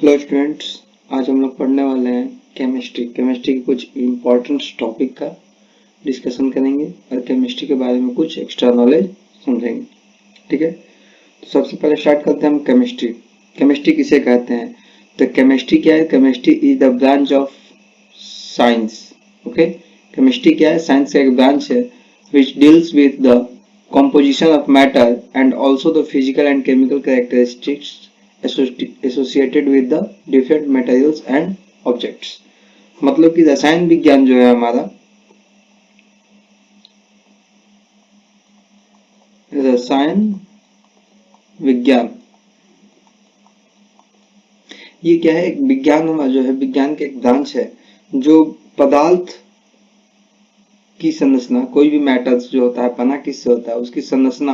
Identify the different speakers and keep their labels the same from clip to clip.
Speaker 1: Hello students, आज हम लोग पढ़ने वाले हैं केमिस्ट्री के कुछ इम्पोर्टेंट टॉपिक का डिस्कशन करेंगे और केमिस्ट्री के बारे में कुछ एक्स्ट्रा नॉलेज समझेंगे। ठीक है, तो सबसे पहले स्टार्ट करते हैं हम केमिस्ट्री। केमिस्ट्री किसे कहते हैं? तो केमिस्ट्री क्या है? Chemistry is the branch of science. Okay, chemistry क्या है? साइंस का एक ब्रांच है which deals with the composition of matter and also the physical and chemical characteristics associated with the different materials and objects। मतलब कि रसायन विज्ञान जो है हमारा, रसायन विज्ञान ये क्या है? एक विज्ञान हमारा जो है, विज्ञान का एक ब्रांच है जो पदार्थ की संरचना, कोई भी मैटर्स जो होता है, बना किससे होता है, उसकी संरचना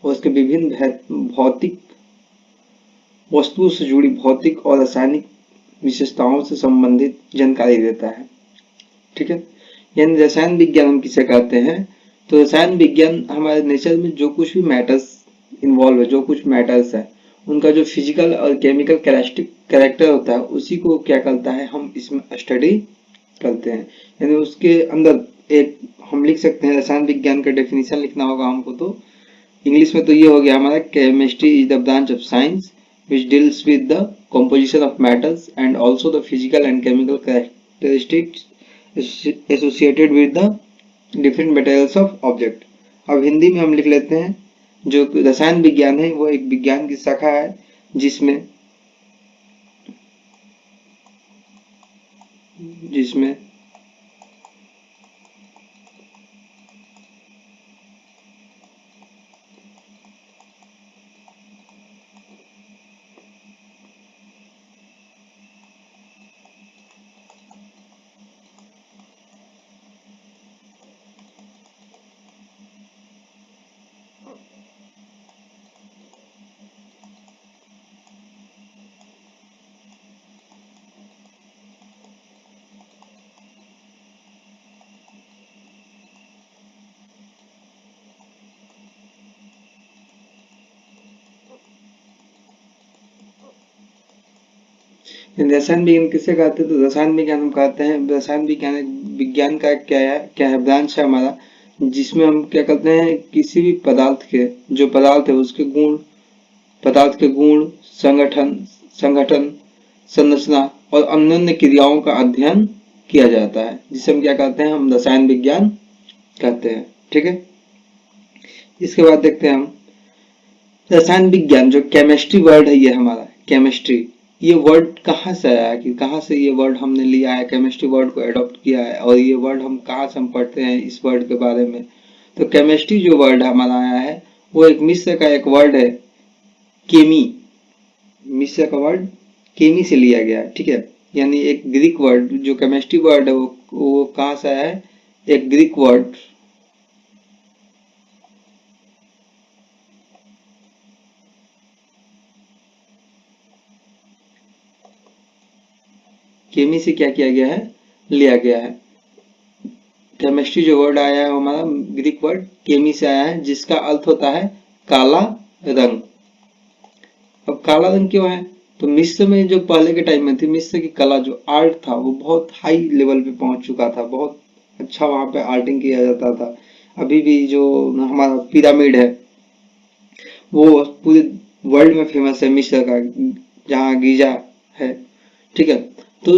Speaker 1: और उसके विभिन्न भौतिक वस्तुओं से जुड़ी भौतिक और रासायनिक विशेषताओं से संबंधित जानकारी देता है। ठीक है, यानी रसायन विज्ञान हम किसे कहते हैं? तो रसायन विज्ञान हमारे नेचर में जो कुछ भी मैटर्स इन्वॉल्व है, जो कुछ मैटर्स है, उनका जो फिजिकल और केमिकल कैरेक्टर होता है, उसी को क्या करता है, हम इसमें स्टडी करते हैं। यानी उसके अंदर एक हम लिख सकते हैं, रसायन विज्ञान का डेफिनेशन लिखना होगा हमको, तो इंग्लिश में तो ये हो गया हमारा, chemistry is the branch of science which deals with the composition of matters and also the physical and chemical characteristics associated with the different materials of object। अब हिंदी में हम लिख लेते हैं, जो रसायन विज्ञान है वो एक विज्ञान की शाखा है जिसमें रसायन विज्ञान किसे कहते हैं? तो रसायन विज्ञान हम कहते हैं, रसायन विज्ञान विज्ञान का क्या है, ब्रांच है हमारा, जिसमें हम क्या करते हैं, किसी भी पदार्थ के, जो पदार्थ है उसके गुण, पदार्थ के गुण, संगठन, संरचना और अन्य क्रियाओं का अध्ययन किया जाता है, जिसे हम क्या कहते हैं, हम रसायन विज्ञान कहते हैं। ठीक है, इसके बाद देखते हैं हम रसायन विज्ञान, जो केमिस्ट्री वर्ड है ये हमारा, केमिस्ट्री ये वर्ड कहाँ से आया है, कि कहाँ से ये वर्ड हमने लिया है, केमिस्ट्री वर्ड को अडॉप्ट किया है, और ये वर्ड हम कहाँ से हम पढ़ते हैं इस वर्ड के बारे में। तो केमिस्ट्री जो वर्ड हमारा आया है वो एक मिस्र का एक वर्ड है, केमी, मिस्र का वर्ड केमी से लिया गया है। ठीक है, यानी एक ग्रीक वर्ड, जो केमिस्ट्री वर्ड है वो कहाँ से आया है, एक ग्रीक वर्ड केमी से क्या किया गया है, लिया गया है। केमिस्ट्री जो वर्ड आया है हमारा ग्रीक वर्ड केमी से आया है, जिसका अर्थ होता है काला रंग। अब काला रंग क्यों है? तो मिस्र में जो पहले के टाइम में थी, मिस्र की कला जो आर्ट था वो बहुत हाई लेवल पे पहुंच चुका था, बहुत अच्छा वहां पे आर्टिंग किया जाता था। अभी भी जो हमारा पिरामिड है वो पूरे वर्ल्ड में फेमस है, मिस्र का, जहाँ गीजा है। ठीक है, तो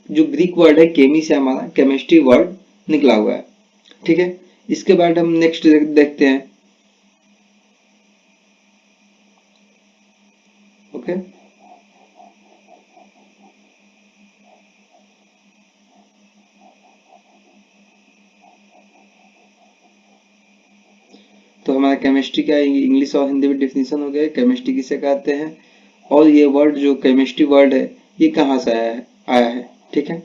Speaker 1: जो ग्रीक वर्ड है केमी से हमारा केमिस्ट्री वर्ड निकला हुआ है। ठीक है, इसके बाद हम नेक्स्ट देखते हैं। ओके, तो हमारा केमिस्ट्री का इंग्लिश और हिंदी में डिफिनीशन हो गया, केमिस्ट्री किसे कहते हैं, और ये वर्ड जो केमिस्ट्री वर्ड है ये कहाँ से आया है। ठीक है,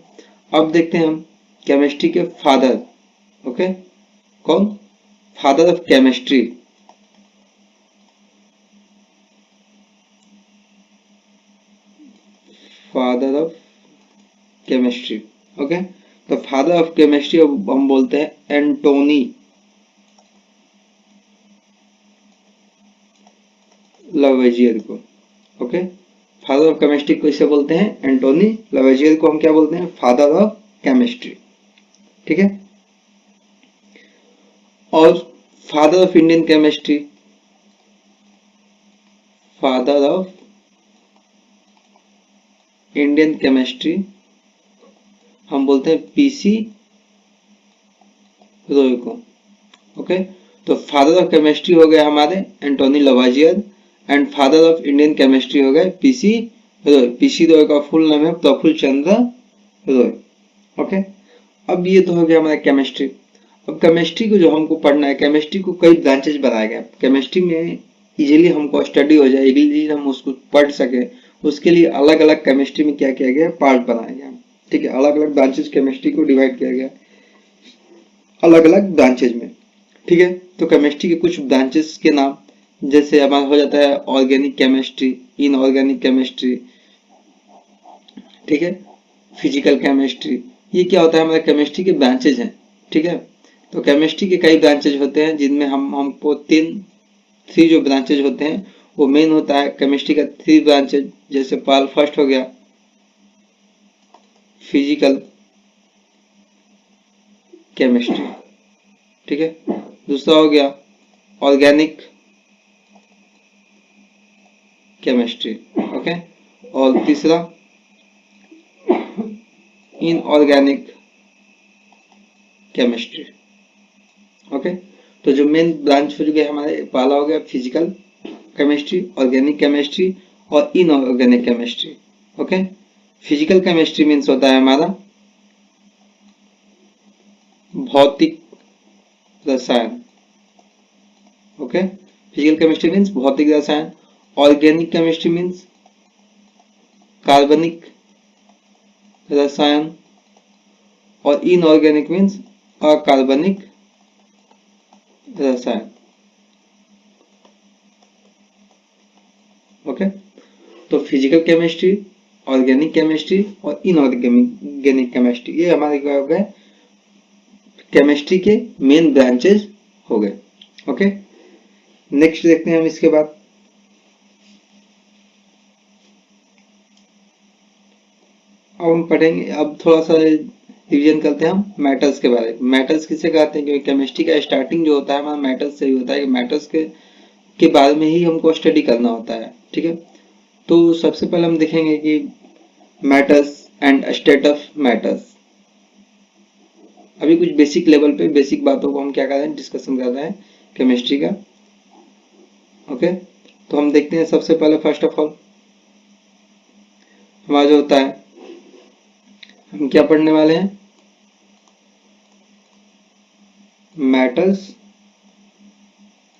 Speaker 1: अब देखते हैं हम केमिस्ट्री के फादर। ओके, कौन? Father of chemistry, father of chemistry. Okay, तो फादर ऑफ केमिस्ट्री अब हम बोलते हैं एंटोनी लवेजियर को। ओके, फादर ऑफ केमिस्ट्री को इसे बोलते हैं एंटोनी लवेजियर को हम क्या बोलते हैं, फादर ऑफ केमिस्ट्री। ठीक है। और father of Indian chemistry, father of Indian chemistry हम बोलते हैं पीसी रॉय को। ओके, तो फादर ऑफ केमिस्ट्री हो गए हमारे Antoine Lavoisier and father of Indian chemistry हो गए पीसी रॉय। पीसी रॉय का फुल नाम है प्रफुल्ल चंद्र रॉय। ओके, अब ये तो हो गया हमारा केमिस्ट्री। अब केमिस्ट्री को जो हमको पढ़ना है, केमिस्ट्री को कई ब्रांचेज बनाए गए। केमिस्ट्री में इजीली हमको स्टडी हो जाए, इजीली हम उसको पढ़ सके, उसके लिए अलग अलग केमिस्ट्री में क्या किया गया, पार्ट बनाया गया। ठीक है, अलग अलग ब्रांचेज केमिस्ट्री को डिवाइड किया गया अलग अलग ब्रांचेज में। ठीक है, तो केमिस्ट्री के कुछ ब्रांचेस के नाम जैसे हमारा हो जाता है ऑर्गेनिक केमिस्ट्री, इनऑर्गेनिक केमिस्ट्री, ठीक है, फिजिकल केमिस्ट्री। ये क्या होता है, हमारे केमिस्ट्री के ब्रांचेज हैं। ठीक है, तो केमिस्ट्री के कई ब्रांचेज होते हैं जिनमें हमको थ्री जो ब्रांचेज होते हैं वो मेन होता है केमिस्ट्री का थ्री ब्रांचेज। जैसे फर्स्ट हो गया फिजिकल केमिस्ट्री, ठीक है, दूसरा हो गया ऑर्गेनिक केमिस्ट्री, ओके, और तीसरा इनऑर्गेनिक केमिस्ट्री। ओके, तो जो मेन ब्रांच हो गए हमारे, पहला हो गया फिजिकल केमिस्ट्री, ऑर्गेनिक केमिस्ट्री और inorganic chemistry. Okay, physical chemistry means होता है हमारा भौतिक रसायन। ओके, फिजिकल केमिस्ट्री मीन्स भौतिक रसायन। ऑर्गेनिक केमिस्ट्री मीन्स कार्बनिक रसायन और इनऑर्गेनिक मीन्स अकार्बनिक रसायन। ओके, तो फिजिकल केमिस्ट्री, ऑर्गेनिक केमिस्ट्री और इनऑर्गेनिक केमिस्ट्री, ये हमारे क्या हो गए, केमिस्ट्री के मेन ब्रांचेस हो गए। ओके, नेक्स्ट देखते हैं हम इसके बाद। अब हम पढ़ेंगे, अब थोड़ा सा रिवीजन करते हैं हम मेटल्स के बारे में। मेटल्स किसे कहते हैं, क्योंकि केमिस्ट्री का स्टार्टिंग जो होता है हमारा मेटल्स से ही होता है कि मेटल्स के बारे में ही हमको स्टडी करना होता है। ठीक है, तो सबसे पहले हम देखेंगे कि metals and state of metals. अभी कुछ बेसिक लेवल पे बेसिक बातों को हम क्या कर रहे हैं, डिस्कशन कर रहे हैं केमिस्ट्री का। ओके, तो हम देखते हैं सबसे पहले फर्स्ट ऑफ ऑल हमारा जो होता है, हम क्या पढ़ने वाले हैं, metals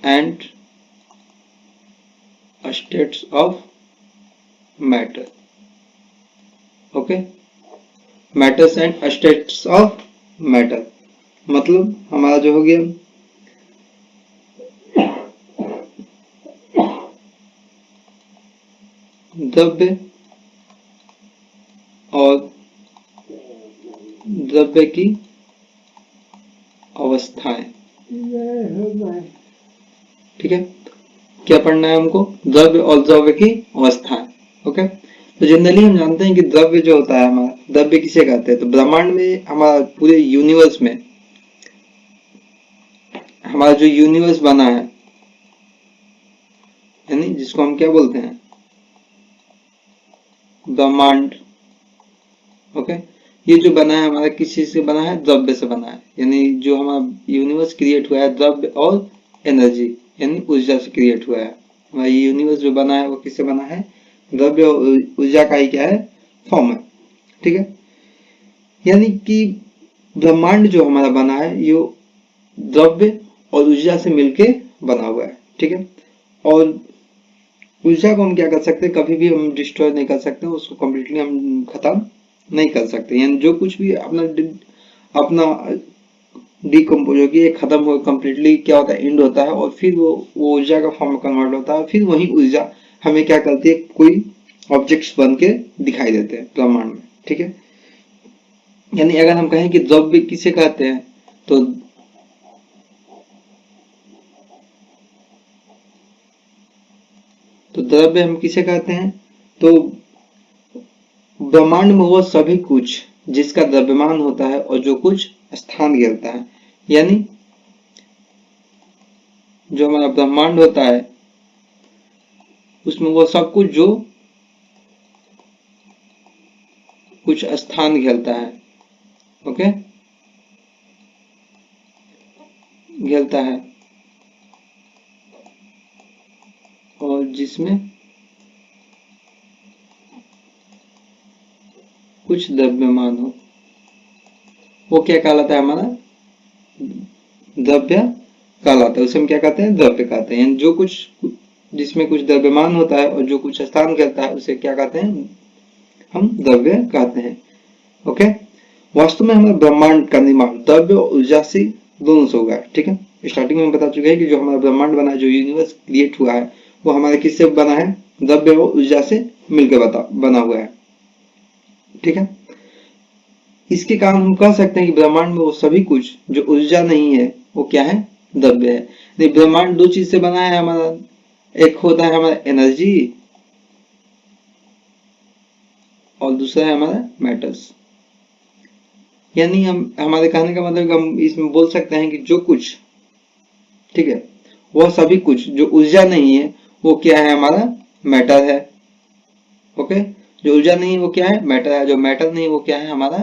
Speaker 1: and states of matter. Okay, metals and states of matter मतलब हमारा जो हो गया द्रव्य और द्रव्य की अवस्थाएं। ठीक है, क्या पढ़ना है हमको, द्रव्य और द्रव्य की अवस्थाएं। ओके, तो जनरली हम जानते हैं कि द्रव्य जो होता है हमारा, द्रव्य किसे कहते हैं, तो ब्रह्मांड में हमारा पूरे यूनिवर्स में हमारा जो यूनिवर्स बना है, यानी जिसको हम क्या बोलते हैं, ब्रह्मांड। ओके, ये जो बना है हमारा किस चीज से बना है, द्रव्य से बना है। यानी जो हमारा यूनिवर्स क्रिएट हुआ है द्रव्य और एनर्जी यानी ऊर्जा से क्रिएट हुआ है। हमारा यूनिवर्स जो बना है वो किससे बना है, द्रव्य और ऊर्जा का ही क्या है, फॉर्म है। ठीक है, यानी कि ब्रह्मांड जो हमारा बना है ये द्रव्य और ऊर्जा से मिलके बना हुआ है। ठीक है, और ऊर्जा को हम क्या कर सकते हैं, कभी भी हम डिस्ट्रॉय नहीं कर सकते, उसको कम्प्लीटली हम खत्म नहीं कर सकते। यानी जो कुछ भी अपना डिकम्पोज होगी, ये खत्म हो कम्प्लीटली क्या होता है, एंड होता है, और फिर वो ऊर्जा का फॉर्म में कन्वर्ट होता है। फिर वही ऊर्जा हमें क्या करती है, कोई ऑब्जेक्ट्स बन के दिखाई देते हैं ब्रह्मांड में। ठीक है, यानी अगर हम कहें कि द्रव्य किसे कहते हैं, तो द्रव्य हम किसे कहते हैं, तो ब्रह्मांड में वो सभी कुछ जिसका द्रव्यमान होता है और जो कुछ स्थान घेरता है, यानी जो हमारा ब्रह्मांड होता है उसमें वो सब कुछ जो कुछ स्थान घेरता है, ओके, घेरता है और जिसमें कुछ द्रव्यमान हो, वो क्या कहलाता है, हमारा द्रव्य कहलाता है। उसे हम क्या कहते हैं, द्रव्य कहते हैं। यानी जो कुछ जिसमें कुछ द्रव्यमान होता है और जो कुछ स्थान घेरता है उसे क्या कहते हैं, हम द्रव्य कहते हैं। ओके, वास्तव में हमारे ब्रह्मांड का निर्माण द्रव्य और ऊर्जा से दोनों से होगा। ठीक है, स्टार्टिंग में बता चुके हैं कि जो हमारा ब्रह्मांड बना है, जो यूनिवर्स क्रिएट हुआ है, वो हमारे किससे बना है, द्रव्य और ऊर्जा से मिलकर बना हुआ है। ठीक है, इसके कारण हम कह सकते हैं कि ब्रह्मांड में वो सभी कुछ जो ऊर्जा नहीं है वो क्या है, द्रव्य है। नहीं, ब्रह्मांड दो चीज से बना है हमारा, एक होता है हमारा एनर्जी और दूसरा है हमारा मेटल्स। यानी हम हमारे कहने का मतलब हम इसमें बोल सकते हैं कि जो कुछ, ठीक है, वह सभी कुछ जो ऊर्जा नहीं है वो क्या है, हमारा मैटर है। ओके, जो ऊर्जा नहीं है वो क्या है, मैटर है। जो मैटर नहीं है वो क्या है, हमारा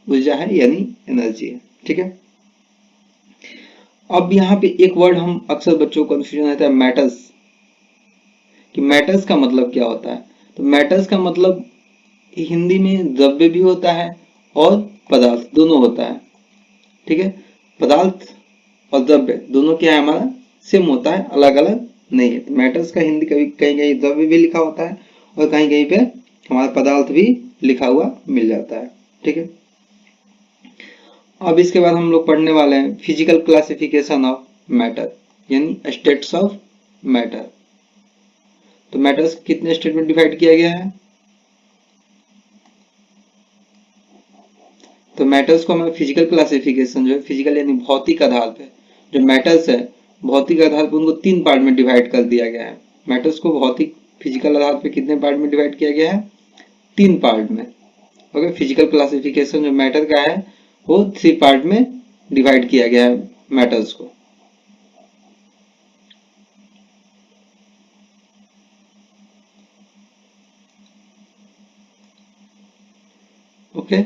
Speaker 1: ऊर्जा है, यानी एनर्जी है। ठीक है, अब यहाँ पे एक वर्ड हम अक्सर बच्चों को कंफ्यूजन रहता है, मैटर्स, कि मैटर्स का मतलब क्या होता है। तो मैटर्स का मतलब हिंदी में द्रव्य भी होता है और पदार्थ दोनों होता है। ठीक है, पदार्थ और द्रव्य दोनों क्या है, हमारा सेम होता है, अलग अलग नहीं है। मैटर्स का हिंदी कभी कहीं कहीं द्रव्य भी लिखा होता है और कहीं कहीं पे हमारा पदार्थ भी लिखा हुआ मिल जाता है। ठीक है, अब इसके बाद हम लोग पढ़ने वाले हैं फिजिकल क्लासिफिकेशन ऑफ मैटर, यानी स्टेट्स ऑफ मैटर। तो मैटर्स कितने स्टेट में डिवाइड किया गया है, तो मैटर्स को हमें फिजिकल क्लासिफिकेशन जो है, फिजिकल यानी भौतिक आधार पे जो मैटर्स है, भौतिक आधार पे उनको 3 पार्ट में डिवाइड कर दिया गया है। मैटर्स को भौतिक फिजिकल आधार पे कितने पार्ट में डिवाइड किया गया है, 3 पार्ट में। ओके, फिजिकल क्लासिफिकेशन जो मैटर का है वो 3 पार्ट में डिवाइड किया गया है मैटर्स को। Okay,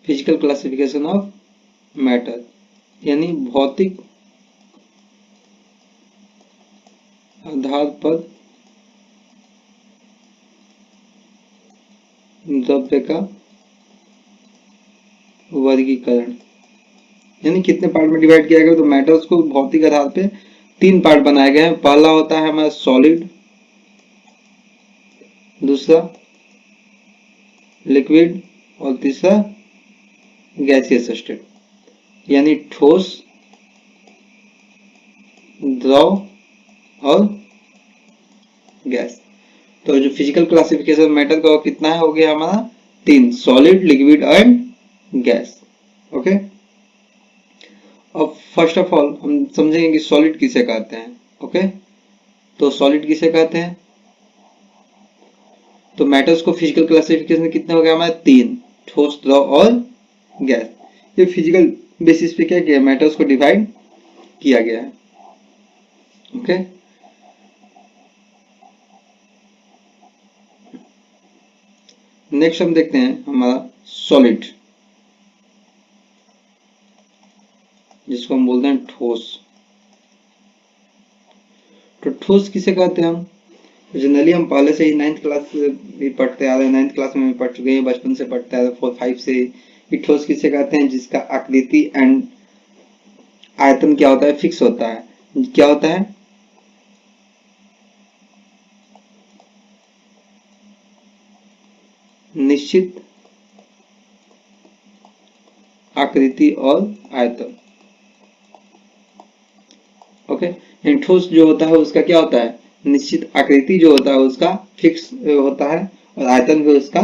Speaker 1: physical classification of matter यानी भौतिक आधार पर द्रव्य का वर्गीकरण। यानी कितने पार्ट में डिवाइड किया गया, तो मैटर्स को भौतिक आधार पे 3 पार्ट बनाए गए हैं। पहला होता है हमारा सॉलिड, दूसरा लिक्विड और तीसरा गैसियस स्टेट, यानी ठोस, द्रव और गैस। तो जो फिजिकल क्लासिफिकेशन मैटर का कितना है, हो गया हमारा 3, solid, liquid and gas. Okay, अब फर्स्ट ऑफ ऑल हम समझेंगे कि सॉलिड किसे कहते हैं। ओके, तो सॉलिड किसे कहते हैं, तो मैटर्स को फिजिकल क्लासिफिकेशन कितने हो गया हमारे 3, ठोस, द्रव और गैस। ये फिजिकल बेसिस पे क्या किया, मैटर्स को डिवाइड किया गया है। ओके, नेक्स्ट हम देखते हैं हमारा सॉलिड, जिसको हम बोलते हैं ठोस। तो ठोस किसे कहते हैं हम, जनरली हम पहले से ही 9th क्लास भी पढ़ते आ रहे हैं, 9th क्लास में भी पढ़ चुके हैं, बचपन से पढ़ते आ रहे हैं, 4-5 से ही। ठोस किसे कहते हैं, जिसका आकृति एंड आयतन क्या होता है, फिक्स होता है। क्या होता है, निश्चित आकृति और आयतन। ओके, ठोस जो होता है उसका क्या होता है, निश्चित आकृति जो होता है उसका फिक्स होता है और आयतन भी उसका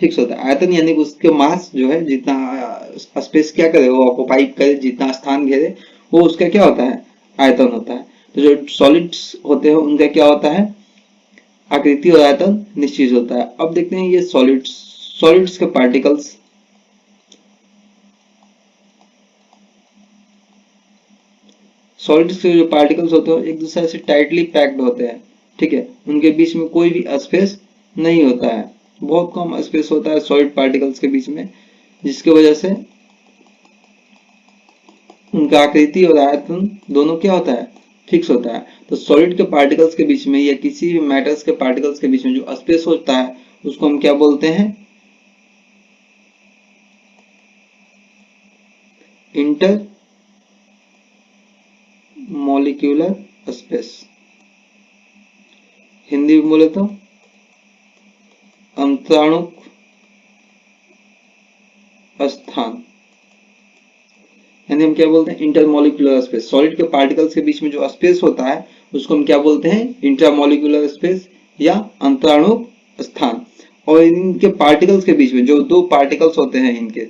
Speaker 1: फिक्स होता है। आयतन यानी कि उसके मास जो है, जितना स्पेस क्या करे, वो ऑक्युपाई करे, जितना स्थान घेरे, वो उसका क्या होता है, आयतन होता है। तो जो सॉलिड्स होते हैं उनका क्या होता है, आकृति और आयतन निश्चित होता है। अब देखते हैं ये सॉलिड्स, सॉलिड्स के पार्टिकल्स। सॉलिड्स के जो पार्टिकल्स होते हैं एक दूसरे से टाइटली पैक्ड होते हैं, ठीक है, उनके बीच में कोई भी स्पेस नहीं होता है, बहुत कम स्पेस होता है सॉलिड पार्टिकल्स के बीच में, जिसकी वजह से उनका आकृति और आयतन दोनों क्या होता है, फिक्स होता है। तो सॉलिड के पार्टिकल्स के बीच में या किसी भी मैटर्स के पार्टिकल्स के बीच में जो स्पेस होता है उसको हम क्या बोलते हैं, इंटर मॉलिक्यूलर स्पेस। हिंदी में बोले तो अंतराणुक स्थान, यानी हम क्या बोलते हैं, इंटरमॉलिक्यूलर स्पेस। सॉलिड के पार्टिकल्स के बीच में जो स्पेस होता है उसको हम क्या बोलते हैं, इंट्रामॉलिक्यूलर स्पेस या अंतराणुक स्थान। और इनके पार्टिकल्स के बीच में जो दो पार्टिकल्स होते हैं, इनके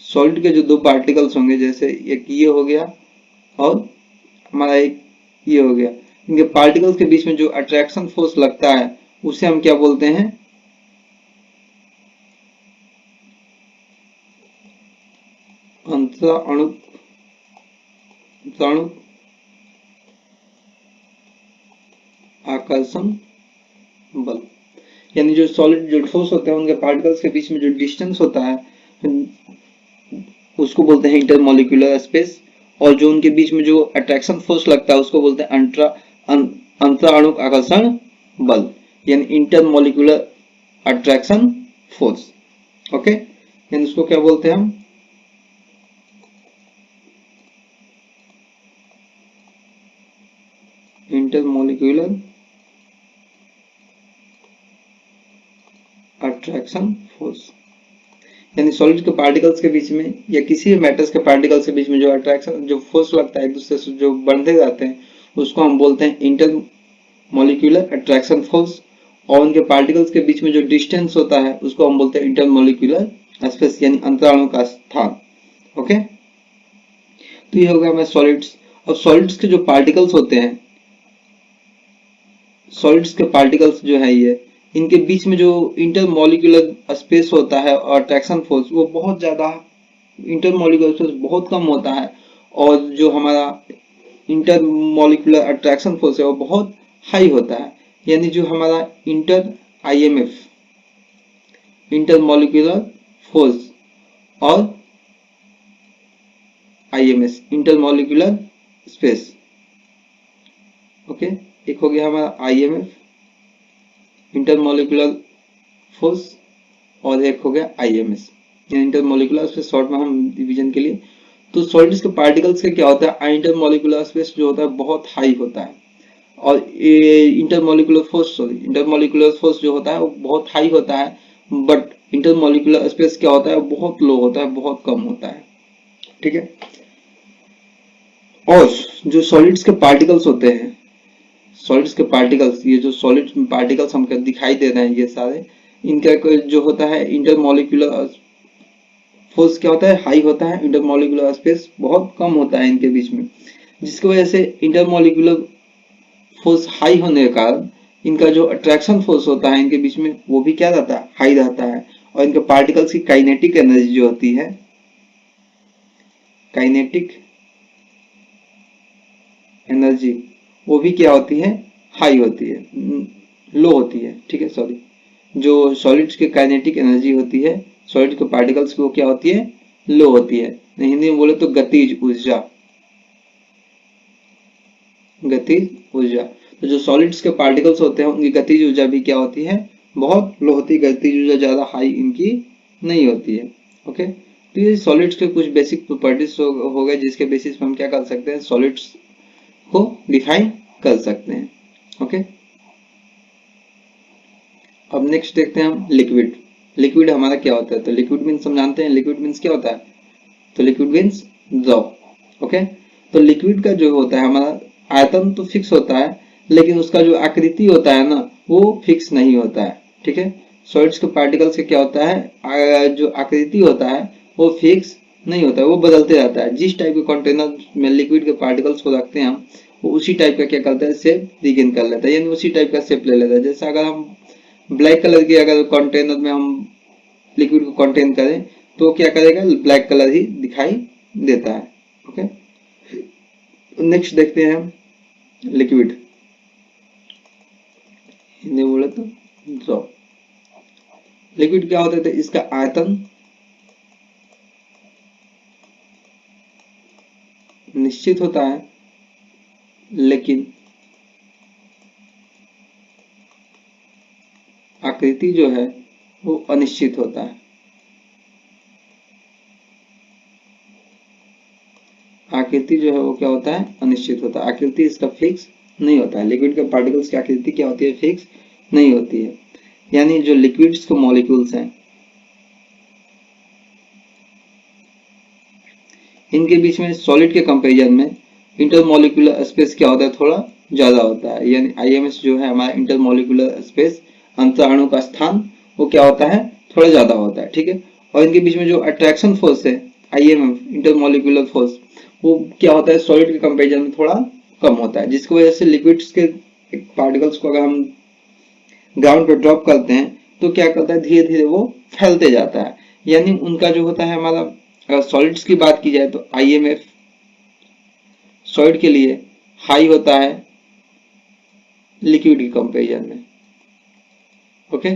Speaker 1: सॉलिड के जो दो पार्टिकल्स होंगे, जैसे एक ये हो गया और हमारा एक ये हो गया, इनके पार्टिकल्स के बीच में जो अट्रैक्शन फोर्स लगता है उसे हम क्या बोलते हैं, अंतराणुक आकर्षण बल। यानी जो सॉलिड जो ठोस होते हैं उनके पार्टिकल्स के बीच में जो डिस्टेंस होता है उसको बोलते हैं इंटरमॉलिक्यूलर स्पेस, और जो उनके बीच में जो अट्रैक्शन फोर्स लगता है उसको बोलते हैं अंतराणुक आकर्षण बल, यानी इंटरमॉलिक्यूलर अट्रैक्शन फोर्स। ओके, यानी उसको क्या बोलते हैं हम, इंटरमॉलिक्यूलर अट्रैक्शन फोर्स। यानी सॉलिड के पार्टिकल्स के बीच में या किसी भी मेटल्स के पार्टिकल्स के बीच में जो अट्रैक्शन जो फोर्स लगता है एक दूसरे से जो बढ़ते जाते हैं उसको हम बोलते हैं इंटर मॉलिक्यूलर अट्रैक्शन फोर्स, और उनके पार्टिकल्स के बीच में जो डिस्टेंस होता है उसको हम बोलते हैं इंटर मॉलिक्यूलर स्पेस, यानी अंतराणु का स्थान। ओके, तो ये हो गया हमारे सॉलिड्स। और सॉलिड्स के जो पार्टिकल्स होते हैं, सॉलिड्स के पार्टिकल्स जो है ये, इनके बीच में जो इंटरमॉलिक्यूलर स्पेस होता है और अट्रैक्शन फोर्स वो बहुत ज्यादा, इंटरमॉलिक्यूलर स्पेस बहुत कम होता है, और जो हमारा इंटरमॉलिक्यूलर अट्रैक्शन फोर्स है वो बहुत हाई होता है। यानी जो हमारा इंटर आईएमएफ, इंटरमॉलिक्यूलर फोर्स, और आईएमएस, इंटरमॉलिक्यूलर स्पेस। ओके, एक हो गया हमारा आईएमएफ, इंटरमॉलिक्यूलर फोर्स, और एक हो गया आईएमएस, इंटरमॉलिक्यूलर स्पेस शॉर्ट में हम डिवीजन के लिए। तो सॉलिड्स के पार्टिकल्स का क्या होता है, इंटरमॉलिक्यूलर स्पेस जो होता है बहुत हाई होता है, और इंटरमॉलिक्यूलर फोर्स जो होता है वो बहुत हाई होता है, बट इंटरमॉलिक्यूलर स्पेस क्या होता है वो बहुत लो होता है, बहुत कम होता है। ठीक है, और जो सॉलिड्स के पार्टिकल्स होते हैं, सॉलिड्स के पार्टिकल्स, ये जो सॉलिड पार्टिकल्स हमको दिखाई दे रहे हैं ये सारे, इनका जो होता है इंटरमॉलिक्यूलर फोर्स क्या होता है, हाई होता है, इंटरमॉलिक्यूलर स्पेस बहुत कम होता है इनके बीच में, जिसकी वजह से इंटरमॉलिक्यूलर फोर्स हाई होने के कारण इनका जो अट्रैक्शन फोर्स होता है इनके बीच में वो भी क्या रहता है, हाई रहता है, और इनके पार्टिकल्स की काइनेटिक एनर्जी जो होती है, काइनेटिक एनर्जी वो भी क्या होती है, हाई होती है, लो होती है। ठीक है, सॉरी, जो सॉलिड्स की काइनेटिक एनर्जी होती है सॉलिड के पार्टिकल्स की वो क्या होती है, लो होती है। हिंदी में बोले तो गतिज ऊर्जा, गतिज ऊर्जा। तो जो सॉलिड्स के पार्टिकल्स होते हैं उनकी गतिज ऊर्जा भी क्या होती है, बहुत लो होती है, गतिज ऊर्जा ज्यादा हाई इनकी नहीं होती है। ओके, तो ये सॉलिड्स के कुछ बेसिक प्रॉपर्टीज हो गए जिसके बेसिस पे हम क्या कर सकते हैं, सॉलिड्स को डिफाइन कर सकते हैं। ओके, अब नेक्स्ट देखते हैं हम लिक्विड। लिक्विड हमारा क्या होता है, तो लिक्विड मीन्स हम जानते हैं, लिक्विड मीन्स क्या होता है, तो लिक्विड मीन्स द्रव। ओके, तो लिक्विड का जो होता है हमारा आयतन तो फिक्स होता है, लेकिन उसका जो आकृति होता है ना वो फिक्स नहीं होता है। ठीक है, सॉलिड्स के पार्टिकल्स का क्या होता है, जो आकृति होता है वो फिक्स नहीं होता है, वो बदलते रहता है। जिस टाइप के कंटेनर में लिक्विड के पार्टिकल्स को रखते हैं हम, वो उसी टाइप का क्या करता है, शेप रिगेन कर लेता है, यानी उसी टाइप का शेप ले लेता है। जैसे अगर हम ब्लैक कलर के अगर कंटेनर में हम लिक्विड को कंटेन करें तो क्या करेगा, ब्लैक कलर ही दिखाई देता है। ओके, नेक्स्ट देखते हैं हम लिक्विड, हिंदी बोले तो ड्रॉप। लिक्विड क्या होता है, इसका आयतन निश्चित होता है लेकिन आकृति जो है वो अनिश्चित होता है। आकृति जो है वो क्या होता है, अनिश्चित होता है। आकृति इसका फिक्स नहीं होता है। लिक्विड के पार्टिकल्स की आकृति क्या होती है, फिक्स नहीं होती है। यानी जो लिक्विड्स के मॉलिक्यूल्स हैं इनके बीच में सॉलिड के कंपैरिजन में इंटरमॉलिक्यूलर स्पेस क्या होता है, थोड़ा ज्यादा होता है। यानी आईएमएस जो है हमारा इंटरमॉलिक्यूलर स्पेस, अंतराणु का स्थान, वो क्या होता है, थोड़ा ज्यादा होता है। ठीक है, और इनके बीच में जो अट्रैक्शन फोर्स है आईएमएफ, इंटरमॉलिक्यूलर फोर्स, वो क्या होता है, सॉलिड के कंपैरिजन में थोड़ा कम होता है। जिसकी वजह से लिक्विड्स के पार्टिकल्स को अगर हम ग्राउंड पे ड्रॉप करते हैं तो क्या करता है, धीरे धीरे वो फैलते जाता है। यानी उनका जो होता है हमारा, अगर सॉलिड्स की बात की जाए तो आईएमएफ सॉलिड के लिए हाई होता है लिक्विड के कंपेरिजन में। ओके,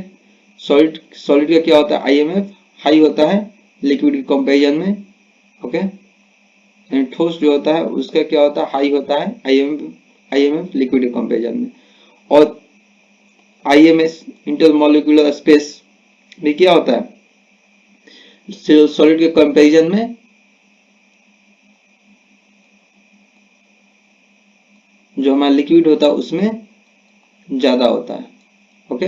Speaker 1: सॉलिड सॉलिड का क्या होता है, आईएमएफ हाई होता है लिक्विड के कंपेरिजन में। ओके, यानी ठोस जो होता है उसका क्या होता है, हाई होता है आईएमएफ लिक्विड के कंपेरिजन में। और आईएमएस इंटरमॉलिक्यूलर स्पेस में क्या होता है, सॉलिड के कंपेरिजन में जो हमारा लिक्विड होता है उसमें ज्यादा होता है। ओके,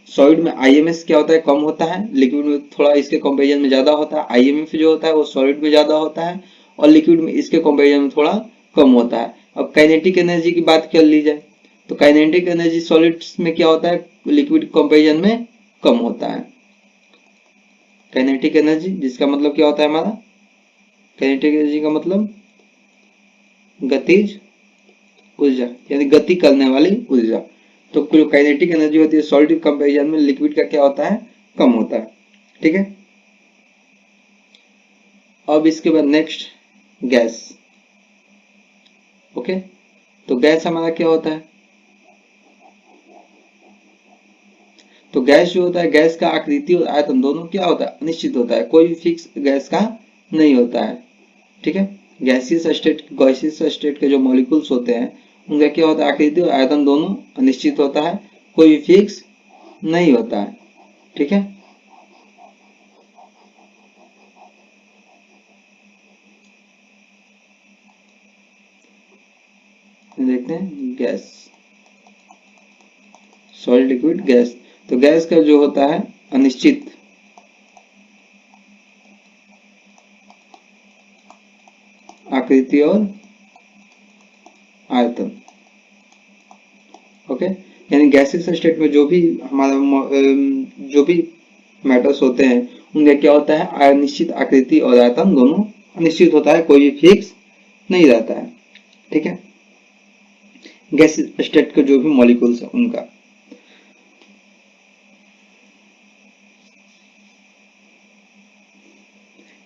Speaker 1: सॉलिड में आईएमएस क्या होता है, कम होता है, लिक्विड में थोड़ा इसके कंपेरिजन में ज्यादा होता है। आईएमएफ जो होता है वो सॉलिड में ज्यादा होता है और लिक्विड में इसके कंपेरिजन में थोड़ा कम होता है। अब काइनेटिक एनर्जी की बात कर ली जाए तो काइनेटिक एनर्जी सॉलिड्स में क्या होता है, लिक्विड कंपेरिजन में कम होता है। काइनेटिक एनर्जी जिसका मतलब क्या होता है हमारा, काइनेटिक एनर्जी का मतलब गतिज ऊर्जा, यानी गति करने वाली ऊर्जा। तो जो काइनेटिक एनर्जी होती है सॉलिड कंपेरिजन में लिक्विड का क्या होता है, कम होता है। ठीक है, अब इसके बाद नेक्स्ट गैस। ओके, तो गैस हमारा क्या होता है, तो गैस जो होता है, गैस का आकृति और आयतन दोनों क्या होता है, अनिश्चित होता है। कोई भी फिक्स गैस का नहीं होता है। ठीक है, गैसियस स्टेट के जो मॉलिक्यूल्स होते हैं उनका क्या होता है, आकृति और आयतन दोनों अनिश्चित होता है, कोई भी फिक्स नहीं होता है। ठीक है, देखते हैं गैस, सॉलिड लिक्विड गैस। तो गैस का जो होता है अनिश्चित आकृति और आयतन। ओके, यानी गैसियस स्टेट में जो भी हमारा जो भी मैटर्स होते हैं उनका क्या होता है, अनिश्चित आकृति और आयतन दोनों अनिश्चित होता है, कोई भी फिक्स नहीं रहता है। ठीक है, गैसियस स्टेट के जो भी मॉलिक्यूल्स है उनका।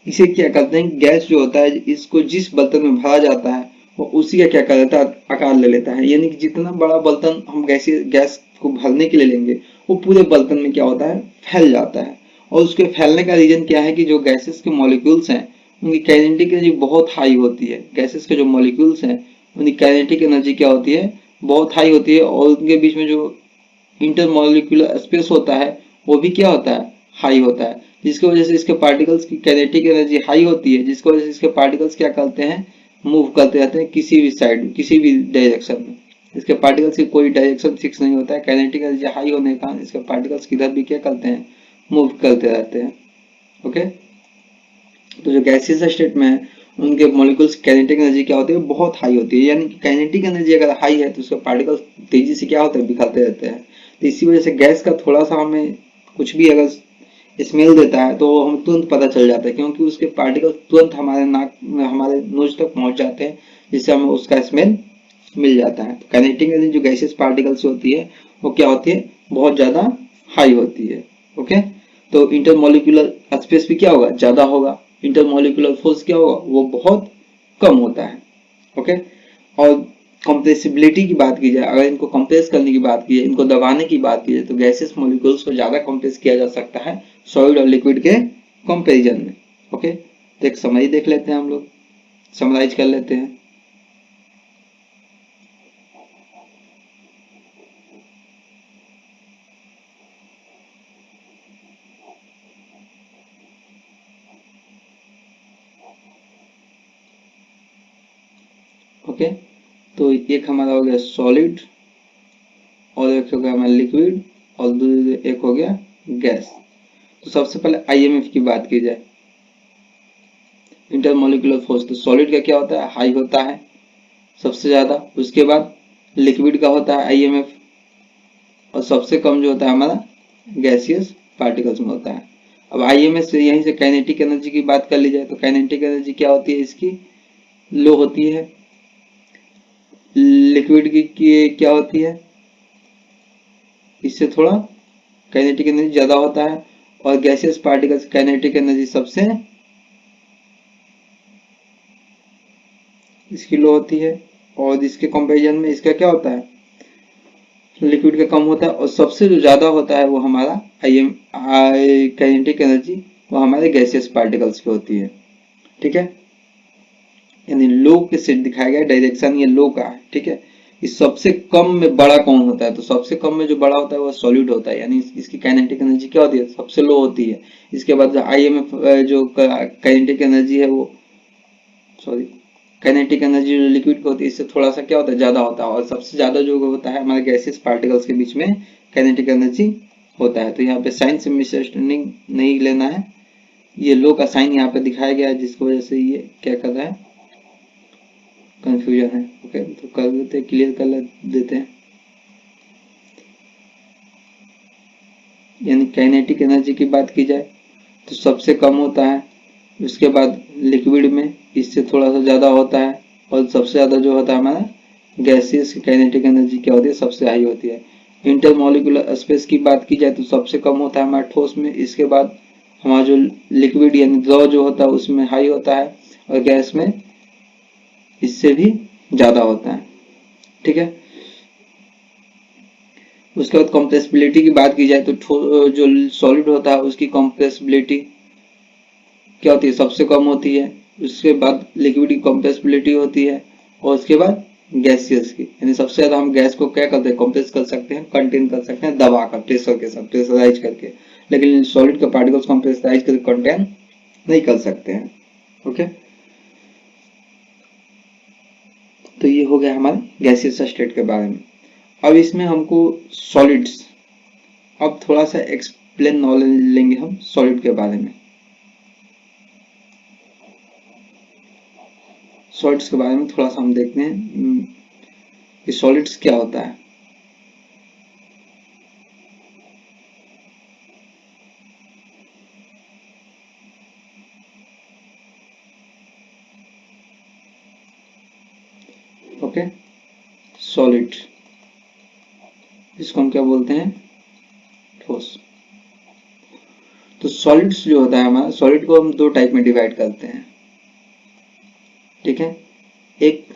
Speaker 1: इसे क्या कहते हैं, गैस जो होता है इसको जिस बर्तन में भरा जाता है वो उसी का क्या कर देता है, आकार ले लेता है। यानी कि जितना बड़ा बर्तन हम गैस को भरने के लिए लेंगे वो पूरे बर्तन में क्या होता है, फैल जाता है। और उसके फैलने का रीजन क्या है कि जो गैसेस के मॉलिक्यूल्स हैं उनकी काइनेटिक एनर्जी बहुत हाई होती है। गैसेस के जो मॉलिक्यूल्स हैं उनकी काइनेटिक एनर्जी क्या होती है, बहुत हाई होती है। और उनके बीच में जो इंटरमॉलिक्यूलर स्पेस होता है वो भी क्या होता है, हाई होता है। जिसकी वजह से इसके पार्टिकल्स की काइनेटिक एनर्जी हाई होती है, जिसकी वजह से इसके पार्टिकल्स क्या करते हैं, मूव करते रहते हैं किसी भी साइड, किसी भी डायरेक्शन में। इसके पार्टिकल्स की कोई डायरेक्शन फिक्स नहीं होता है। काइनेटिक एनर्जी हाई होने के कारण इसके पार्टिकल्स किधर भी क्या करते हैं, मूव करते रहते हैं। ओके, तो जो गैसियस स्टेट में है उनके मॉलिक्यूल्स काइनेटिक एनर्जी क्या होती है, बहुत हाई होती है। यानी कि काइनेटिक एनर्जी अगर हाई है तो उसके पार्टिकल्स तेजी से क्या होते हैं, बिखरते रहते हैं। तो इसी वजह से गैस का थोड़ा सा हमें कुछ भी अगर स्मेल देता है तो हम तुरंत पता चल जाता है, क्योंकि उसके पार्टिकल तुरंत हमारे नाक में, हमारे नोज तक पहुंच जाते हैं, जिससे हमें उसका स्मेल मिल जाता है। तो काइनेटिक एनर्जी जो गैसियस पार्टिकल्स होती है वो क्या होती है, बहुत ज्यादा हाई होती है। ओके, तो इंटरमोलिकुलर स्पेस भी क्या होगा, ज्यादा होगा। इंटरमोलिकुलर फोर्स क्या होगा, वो बहुत कम होता है। ओके, और कंप्रेसिबिलिटी की बात की जाए, अगर इनको कंप्रेस करने की बात की जाए, इनको दबाने की बात की जाए, तो गैसेस मॉलिक्यूल्स को ज्यादा कंप्रेस किया जा सकता है सॉलिड और लिक्विड के कंपैरिजन में। ओके, तो एक समरी देख लेते हैं, हम लोग समराइज कर लेते हैं। ओके, तो एक हमारा हो गया सॉलिड, और एक हो गया हमारा लिक्विड, और एक हो गया गैस। तो सबसे पहले आईएमएफ की बात की जाए, इंटरमोलिकुलर फोर्स, तो सॉलिड का क्या होता है, हाई होता है सबसे ज्यादा। उसके बाद लिक्विड का होता है आईएमएफ, और सबसे कम जो होता है हमारा गैसियस पार्टिकल्स में होता है। अब आईएमएफ से यहीं से काइनेटिक एनर्जी की बात कर ली जाए, तो काइनेटिक एनर्जी क्या होती है इसकी, लो होती है। लिक्विड की क्या होती है, इससे थोड़ा काइनेटिक एनर्जी ज्यादा होता है। और गैसियस पार्टिकल्स काइनेटिक एनर्जी सबसे इसकी लो होती है, और इसके कंपैरिजन में इसका क्या होता है, लिक्विड का कम होता है। और सबसे जो ज्यादा होता है वो हमारा काइनेटिक एनर्जी, वो हमारे गैसियस पार्टिकल्स की होती है। ठीक है, यानी लो के सेट दिखाया गया, डायरेक्शन ये लो का है। ठीक है, इस सबसे कम में बड़ा कौन होता है, तो सबसे कम में जो बड़ा होता है वो सॉलिड होता है, यानी इसकी काइनेटिक एनर्जी क्या होती है, सबसे लो होती है। इसके बाद आईएमएफ जो काइनेटिक एनर्जी है वो, सॉरी, काइनेटिक एनर्जी जो लिक्विड की होती है इससे थोड़ा सा क्या होता है, ज्यादा होता है। और सबसे ज्यादा जो होता है हमारे गैसेस पार्टिकल्स के बीच में काइनेटिक एनर्जी होता है। तो यहाँ पे साइन से मिसअंडरस्टैंडिंग नहीं लेना है, ये लो का साइन यहाँ पे दिखाया गया है, जिसकी वजह से ये क्या कर रहा है, कंफ्यूजन है। ओके, तो कर देते हैं, क्लियर कर देते हैं। यानी काइनेटिक एनर्जी की बात की जाए तो सबसे कम होता है, उसके बाद लिक्विड में इससे थोड़ा सा ज्यादा होता है, और सबसे ज्यादा जो होता है हमारा गैसियस की काइनेटिक एनर्जी क्या होती है, सबसे हाई होती है। इंटरमोलिकुलर स्पेस की बात की जाए तो सबसे कम होता है हमारा ठोस में, इसके बाद हमारा जो लिक्विड यानी द्रव जो होता है उसमें हाई होता है, और गैस में इससे भी ज्यादा होता है। ठीक है, उसके बाद कंप्रेसिबिलिटी की बात की जाए तो जो सॉलिड होता है उसकी कंप्रेसिबिलिटी क्या होती है, सबसे कम होती है। उसके बाद लिक्विड की कंप्रेसिबिलिटी होती है, और उसके बाद गैसियस की, यानी सबसे ज्यादा हम गैस को क्या करते हैं, कंप्रेस कर सकते हैं, कंटेन कर सकते हैं दबा कर, प्रेशर के साथ प्रेशराइज करके। लेकिन सॉलिड के पार्टिकल्स को हम प्रेशराइज करके कंटेन नहीं कर सकते हैं। ओके, तो ये हो गया हमारे गैसियस स्टेट के बारे में। अब इसमें हमको सॉलिड्स, अब थोड़ा सा एक्सप्लेन नॉलेज लेंगे हम सॉलिड के बारे में। सॉलिड्स के बारे में थोड़ा सा हम देखते हैं कि सॉलिड्स क्या होता है। ओके, सॉलिड, इसको हम क्या बोलते हैं, ठोस। तो सॉलिड्स जो होता है हमारा, सॉलिड को हम दो टाइप में डिवाइड करते हैं। ठीक है, एक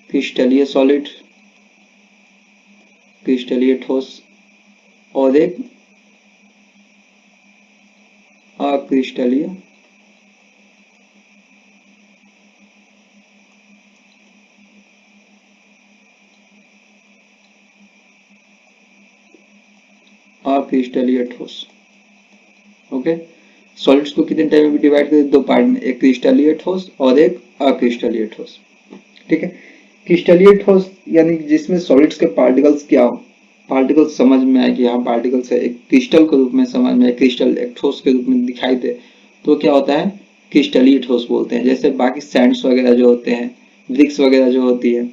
Speaker 1: क्रिस्टलीय सॉलिड, क्रिस्टलीय ठोस, और एक अक्रिस्टलीय अक्रिस्टलीय ठोस। ओके, सॉलिड्स को कितने टाइप में डिवाइड करते हैं, दो पार्ट में, एक क्रिस्टलीय ठोस और एक अक्रिस्टलीय ठोस। ठीक है, क्रिस्टलीय ठोस यानी जिसमें सॉलिड्स के पार्टिकल्स क्या हो, पार्टिकल्स समझ में आए कि यहाँ पार्टिकल्स है, एक क्रिस्टल के रूप में समझ में आए, क्रिस्टल एक ठोस के रूप में दिखाई दे, तो क्या होता है, क्रिस्टलीय ठोस बोलते हैं। जैसे बाकी सैंड्स वगैरह जो होते हैं, ब्रिक्स वगैरह जो होती है,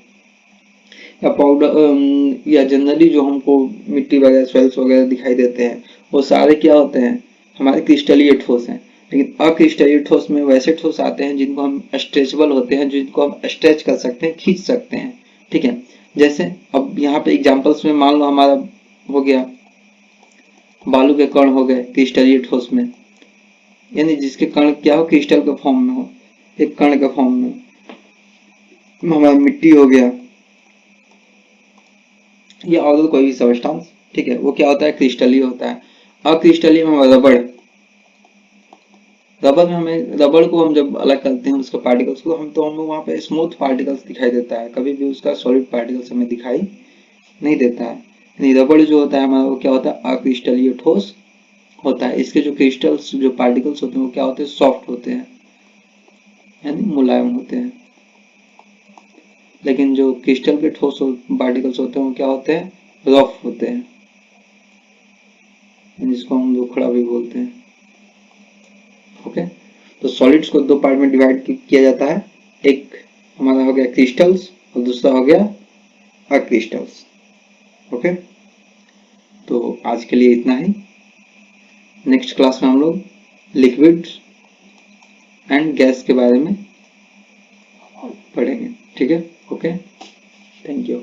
Speaker 1: या पाउडर या जनरली जो हमको मिट्टी वगैरह सॉइल्स वगैरह दिखाई देते हैं, वो सारे क्या होते हैं, हमारे क्रिस्टलीय ठोस हैं। लेकिन अक्रिस्टलीय ठोस में वैसे ठोस आते हैं जिनको हम स्ट्रेचेबल होते हैं, जिनको हम स्ट्रेच कर सकते हैं, खींच सकते हैं। ठीक है, जैसे अब यहाँ पे एग्जांपल्स में मान लो हमारा हो गया बालू के कण हो गए क्रिस्टलीय ठोस में, यानी जिसके कण क्या हो, क्रिस्टल के फॉर्म में हो, एक कण के फॉर्म में। हमारा मिट्टी हो गया या और कोई भी सबस्टांस, ठीक है, वो क्या होता है, क्रिस्टलीय होता है। अक्रिस्टलीय में रबड़, रबर में हमें, रबड़ को हम जब अलग करते हैं उसके पार्टिकल्स को, हम तो हमें वहाँ पे स्मूथ पार्टिकल्स दिखाई देता है, कभी भी उसका सॉलिड पार्टिकल्स हमें दिखाई नहीं देता है। यानी रबड़ जो होता है हमारा, वो क्या होता है, अक्रिस्टलीय ठोस होता है। इसके जो क्रिस्टल्स, जो पार्टिकल्स होते हैं, वो क्या होते हैं, सॉफ्ट होते हैं, यानी मुलायम होते हैं। लेकिन जो क्रिस्टल के ठोस पार्टिकल्स होते हैं, वो क्या होते हैं, रफ होते हैं, जिसको हम रोखड़ा भी बोलते हैं। ओके, तो सॉलिड्स को दो पार्ट में डिवाइड किया जाता है, एक हमारा हो गया क्रिस्टल्स और दूसरा हो गया अक्रिस्टल्स। ओके, तो आज के लिए इतना ही। नेक्स्ट क्लास में हम लोग लिक्विड एंड गैस के बारे में पढ़ेंगे। ठीक है, ओके, थैंक यू।